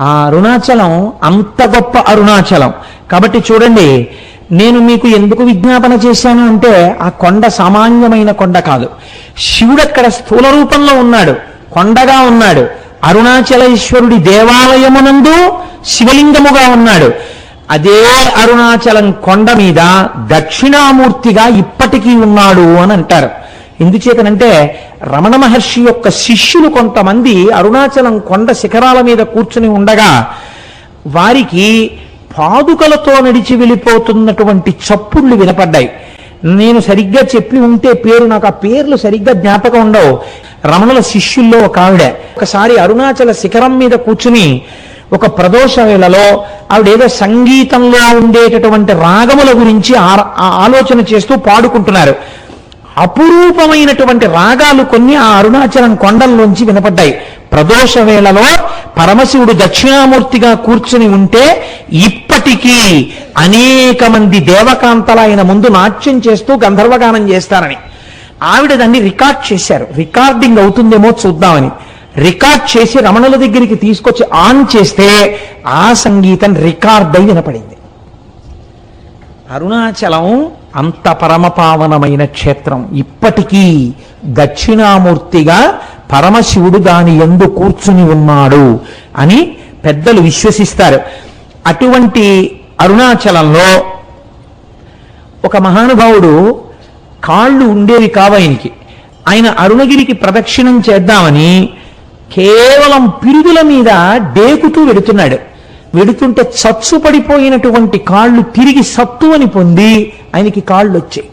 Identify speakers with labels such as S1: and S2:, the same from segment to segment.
S1: ఆ అరుణాచలం అంత గొప్ప అరుణాచలం. కాబట్టి చూడండి, నేను మీకు ఎందుకు విజ్ఞాపన చేశాను అంటే ఆ కొండ సామాన్యమైన కొండ కాదు. శివుడు అక్కడ స్థూల రూపంలో ఉన్నాడు, కొండగా ఉన్నాడు. అరుణాచలేశ్వరుడి దేవాలయమునందు శివలింగముగా ఉన్నాడు. అదే అరుణాచలం కొండ మీద దక్షిణామూర్తిగా ఇప్పటికీ ఉన్నాడు అని అంటారు. ఎందుచేతనంటే రమణ మహర్షి యొక్క శిష్యులు కొంతమంది అరుణాచలం కొండ శిఖరాల మీద కూర్చుని ఉండగా వారికి పాదుకలతో నడిచి వెళ్ళిపోతున్నటువంటి చప్పుళ్ళు వినపడ్డాయి. నేను సరిగ్గా చెప్పి ఉంటే నాకు ఆ పేర్లు సరిగ్గా జ్ఞాపకం ఉండవు. రమణుల శిష్యుల్లో ఒక ఆవిడ ఒకసారి అరుణాచల శిఖరం మీద కూర్చుని ఒక ప్రదోష వేళలో ఆవిడేదో సంగీతంలో ఉండేటటువంటి రాగముల గురించి ఆలోచన చేస్తూ పాడుకుంటున్నారు. అపురూపమైనటువంటి రాగాలు కొన్ని ఆ అరుణాచలం కొండల్లోంచి వినపడ్డాయి. ప్రదోష వేళలో పరమశివుడు దక్షిణామూర్తిగా కూర్చుని ఉంటే ఇప్పటికీ అనేక మంది దేవకాంతల ఆయన ముందు నాట్యం చేస్తూ గంధర్వగానం చేస్తారని ఆవిడ దాన్ని రికార్డ్ చేశారు. రికార్డింగ్ అవుతుందేమో చూద్దామని రికార్డ్ చేసి రమణుల దగ్గరికి తీసుకొచ్చి ఆన్ చేస్తే ఆ సంగీతం రికార్డ్ అయి వినపడింది. అరుణాచలం అంత పరమపావనమైన క్షేత్రం. ఇప్పటికీ దక్షిణామూర్తిగా పరమశివుడు దాని యందు కూర్చుని ఉన్నాడు అని పెద్దలు విశ్వసిస్తారు. అటువంటి అరుణాచలంలో ఒక మహానుభావుడు కాళ్ళు ఉండేవి కావాయనికి. ఆయన అరుణగిరికి ప్రదక్షిణం చేద్దామని కేవలం పిరుగుల మీద డేకుతూ వెడుతున్నాడు. వెడుతుంటే చచ్చు పడిపోయినటువంటి కాళ్ళు తిరిగి సత్తువని పొంది ఆయనకి కాళ్ళు వచ్చాయి.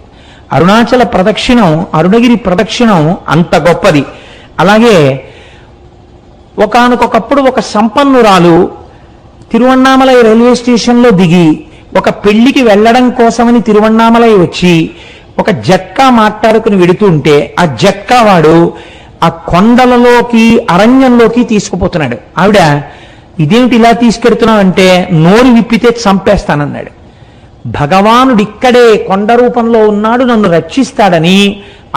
S1: అరుణాచల ప్రదక్షిణం, అరుణగిరి ప్రదక్షిణం అంత గొప్పది. అలాగే ఒకానొకప్పుడు ఒక సంపన్నురాలు తిరువణ్ణామలై రైల్వే స్టేషన్లో దిగి ఒక పెళ్లికి వెళ్ళడం కోసమని తిరువణ్ణామలై వచ్చి ఒక జట్కా మాట్లాడుకుని వెడుతుంటే ఆ జట్కా వాడు ఆ కొండలలోకి అరణ్యంలోకి తీసుకుపోతున్నాడు. ఆవిడ ఇదేమిటి ఇలా తీసుకెడుతున్నావు అంటే నోరు విప్పితే చంపేస్తానన్నాడు. భగవానుడు ఇక్కడే కొండ రూపంలో ఉన్నాడు, నన్ను రక్షిస్తాడని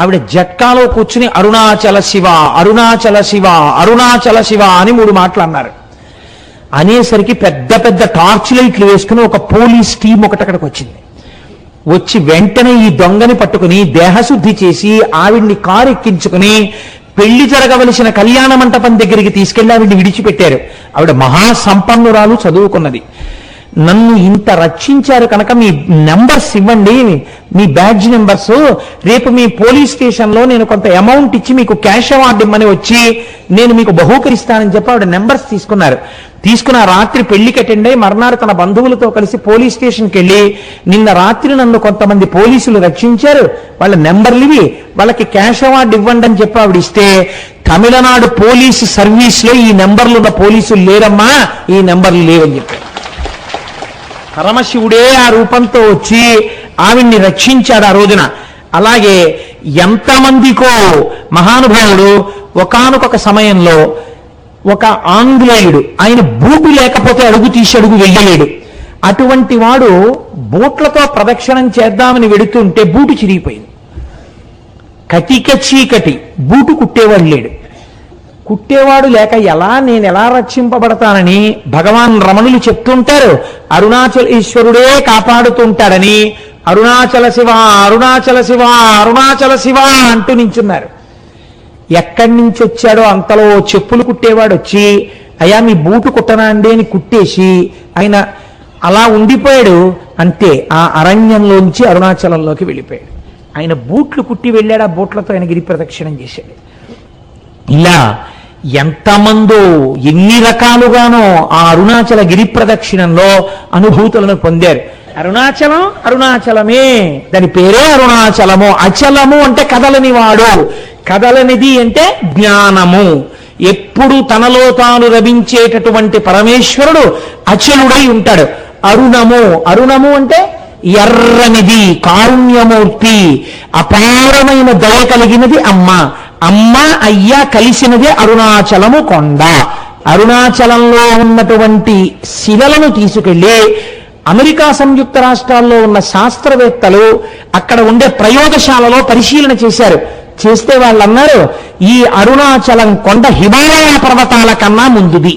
S1: ఆవిడ జట్కాలో కూర్చుని అరుణాచల శివ, అరుణాచల శివ, అరుణాచల శివ అని 3 మాటలు అన్నారు. అనేసరికి పెద్ద పెద్ద టార్చ్ లైట్లు వేసుకుని ఒక పోలీస్ టీం ఒకటి అక్కడికి వచ్చింది. వచ్చి వెంటనే ఈ దొంగని పట్టుకుని దేహశుద్ధి చేసి ఆవిడ్ని కారు ఎక్కించుకుని పెళ్లి జరగవలసిన కళ్యాణ మంటపం దగ్గరికి తీసుకెళ్లి ఆవిడ్ని విడిచిపెట్టారు. ఆవిడ మహాసంపన్నురాలు, చదువుకున్నది. నన్ను ఇంత రక్షించారు కనుక మీ నెంబర్స్ ఇవ్వండి, మీ బ్యాడ్జ్ నెంబర్స్, రేపు మీ పోలీస్ స్టేషన్లో నేను కొంత అమౌంట్ ఇచ్చి మీకు క్యాష్ అవార్డు ఇమ్మని వచ్చి నేను మీకు బహూకరిస్తానని చెప్పి ఆవిడ నెంబర్స్ తీసుకున్నారు. తీసుకున్న రాత్రి పెళ్లికి అటెండ్ అయ్యి మర్నాడు తన బంధువులతో కలిసి పోలీస్ స్టేషన్కి వెళ్ళి నిన్న రాత్రి నన్ను కొంతమంది పోలీసులు రక్షించారు, వాళ్ళ నెంబర్లు ఇవి, వాళ్ళకి క్యాష్ అవార్డు ఇవ్వండి అని చెప్పి ఆవిడ ఇస్తే తమిళనాడు పోలీసు సర్వీస్ లో ఈ నెంబర్లు ఉన్న పోలీసులు లేరమ్మా, ఈ నెంబర్లు లేవని చెప్పారు. పరమశివుడే ఆ రూపంతో వచ్చి ఆవిడ్ని రక్షించాడు ఆ రోజున. అలాగే ఎంతమందికో మహానుభావుడు ఒకానొక సమయంలో ఒక ఆంగ్లేయుడు, ఆయన బూటు లేకపోతే అడుగు తీసి అడుగు వెయ్యలేడు. అటువంటి వాడు బూట్లతో ప్రదక్షిణం చేద్దామని వెడుతుంటే బూటు చిరిగిపోయింది. కటిక చీకటి, బూటు కుట్టేవాడు లేడు. కుట్టేవాడు లేక నేను ఎలా రక్షింపబడతానని భగవాన్ రమణులు చెప్తుంటారు. అరుణాచలేశ్వరుడే కాపాడుతుంటాడని అరుణాచల శివ, అరుణాచల శివ, అరుణాచల శివ అంటూ నించున్నారు. ఎక్కడి నుంచి వచ్చాడో అంతలో చెప్పులు కుట్టేవాడు వచ్చి అయ్యా మీ బూటు కుట్టనా అండి అని కుట్టేసి ఆయన అలా ఉండిపోయాడు. అంతే, ఆ అరణ్యంలోంచి అరుణాచలంలోకి వెళ్ళిపోయాడు. ఆయన బూట్లు కుట్టి వెళ్ళాడు, ఆ బూట్లతో ఆయన గిరి ప్రదక్షిణం చేశాడు. ఇలా ఎంతమందో ఎన్ని రకాలుగానో ఆ అరుణాచల గిరి ప్రదక్షిణంలో అనుభూతులను పొందారు. అరుణాచలం అరుణాచలమే, దాని పేరే అరుణాచలము. అచలము అంటే కదలని వాడు, కదలనిది అంటే జ్ఞానము. ఎప్పుడు తనలో తాను రవించేటటువంటి పరమేశ్వరుడు అచలుడై ఉంటాడు. అరుణము, అరుణము అంటే ఎర్రనిది, కారుణ్యమూర్తి, అపారమైన దయ కలిగినది అమ్మ. అమ్మ అయ్య కలిసినదే అరుణాచలము కొండ. అరుణాచలంలో ఉన్నటువంటి శిలలను తీసుకెళ్లి అమెరికా సంయుక్త రాష్ట్రాల్లో ఉన్న శాస్త్రవేత్తలు అక్కడ ఉండే ప్రయోగశాలలో పరిశీలన చేశారు. చేస్తే వాళ్ళు అన్నారు, ఈ అరుణాచలం కొండ హిమాలయ పర్వతాల కన్నా ముందుది.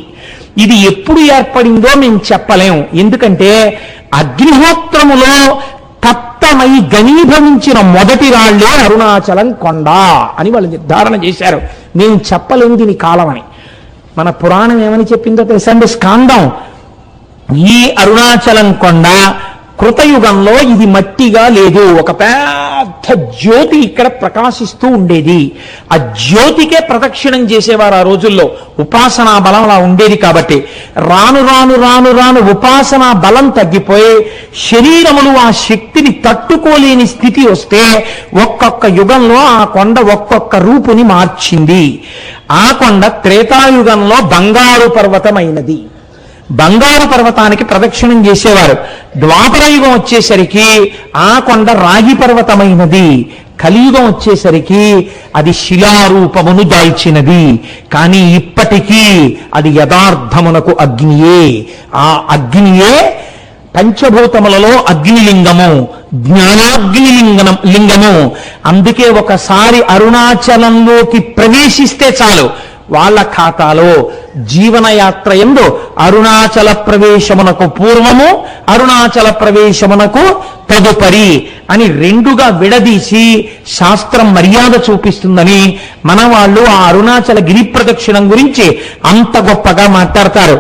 S1: ఇది ఎప్పుడు ఏర్పడిందో మేము చెప్పలేం. ఎందుకంటే అగ్నిహోత్రములో తప్తమై ఘనీభవించిన మొదటి రాళ్లే అరుణాచలం కొండ అని వాళ్ళు నిర్ధారణ చేశారు. మేము చెప్పలేం దీని కాలం అని. మన పురాణం ఏమని చెప్పిందో తెలుసండి, స్కాందం. ఈ అరుణాచలం కొండ కృతయుగంలో ఇది మట్టిగా లేదు, ఒక పెద్ద జ్యోతి ఇక్కడ ప్రకాశిస్తూ ఉండేది. ఆ జ్యోతికే ప్రదక్షిణం చేసేవారు ఆ రోజుల్లో. ఉపాసనా బలం అలా ఉండేది. కాబట్టి రాను రాను రాను రాను ఉపాసనా బలం తగ్గిపోయి శరీరములు ఆ శక్తిని తట్టుకోలేని స్థితి వస్తే ఒక్కొక్క యుగంలో ఆ కొండ ఒక్కొక్క రూపుని మార్చింది. ఆ కొండ త్రేతాయుగంలో బంగారు పర్వతమైనది. బంగారు పర్వతానికి ప్రదక్షిణం చేసేవారు. ద్వాపర యుగం వచ్చేసరికి ఆ కొండ రాగి పర్వతమైనది. కలియుగం వచ్చేసరికి అది శిలారూపమును దాల్చినది. కానీ ఇప్పటికీ అది యథార్థమునకు అగ్నియే. ఆ అగ్నియే పంచభూతములలో అగ్నిలింగము, జ్ఞానాగ్నిలింగము. అందుకే ఒకసారి అరుణాచలంలోకి ప్రవేశిస్తే చాలు, వాళ్ళ ఖాతాలో జీవనయాత్ర యందు అరుణాచల ప్రవేశమునకు పూర్వము, అరుణాచల ప్రవేశమునకు తదుపరి అని రెండుగా విడదీసి శాస్త్రం మర్యాద చూపిస్తుందని మన వాళ్ళు ఆ అరుణాచల గిరి ప్రదక్షిణం గురించి అంత గొప్పగా మాట్లాడతారు.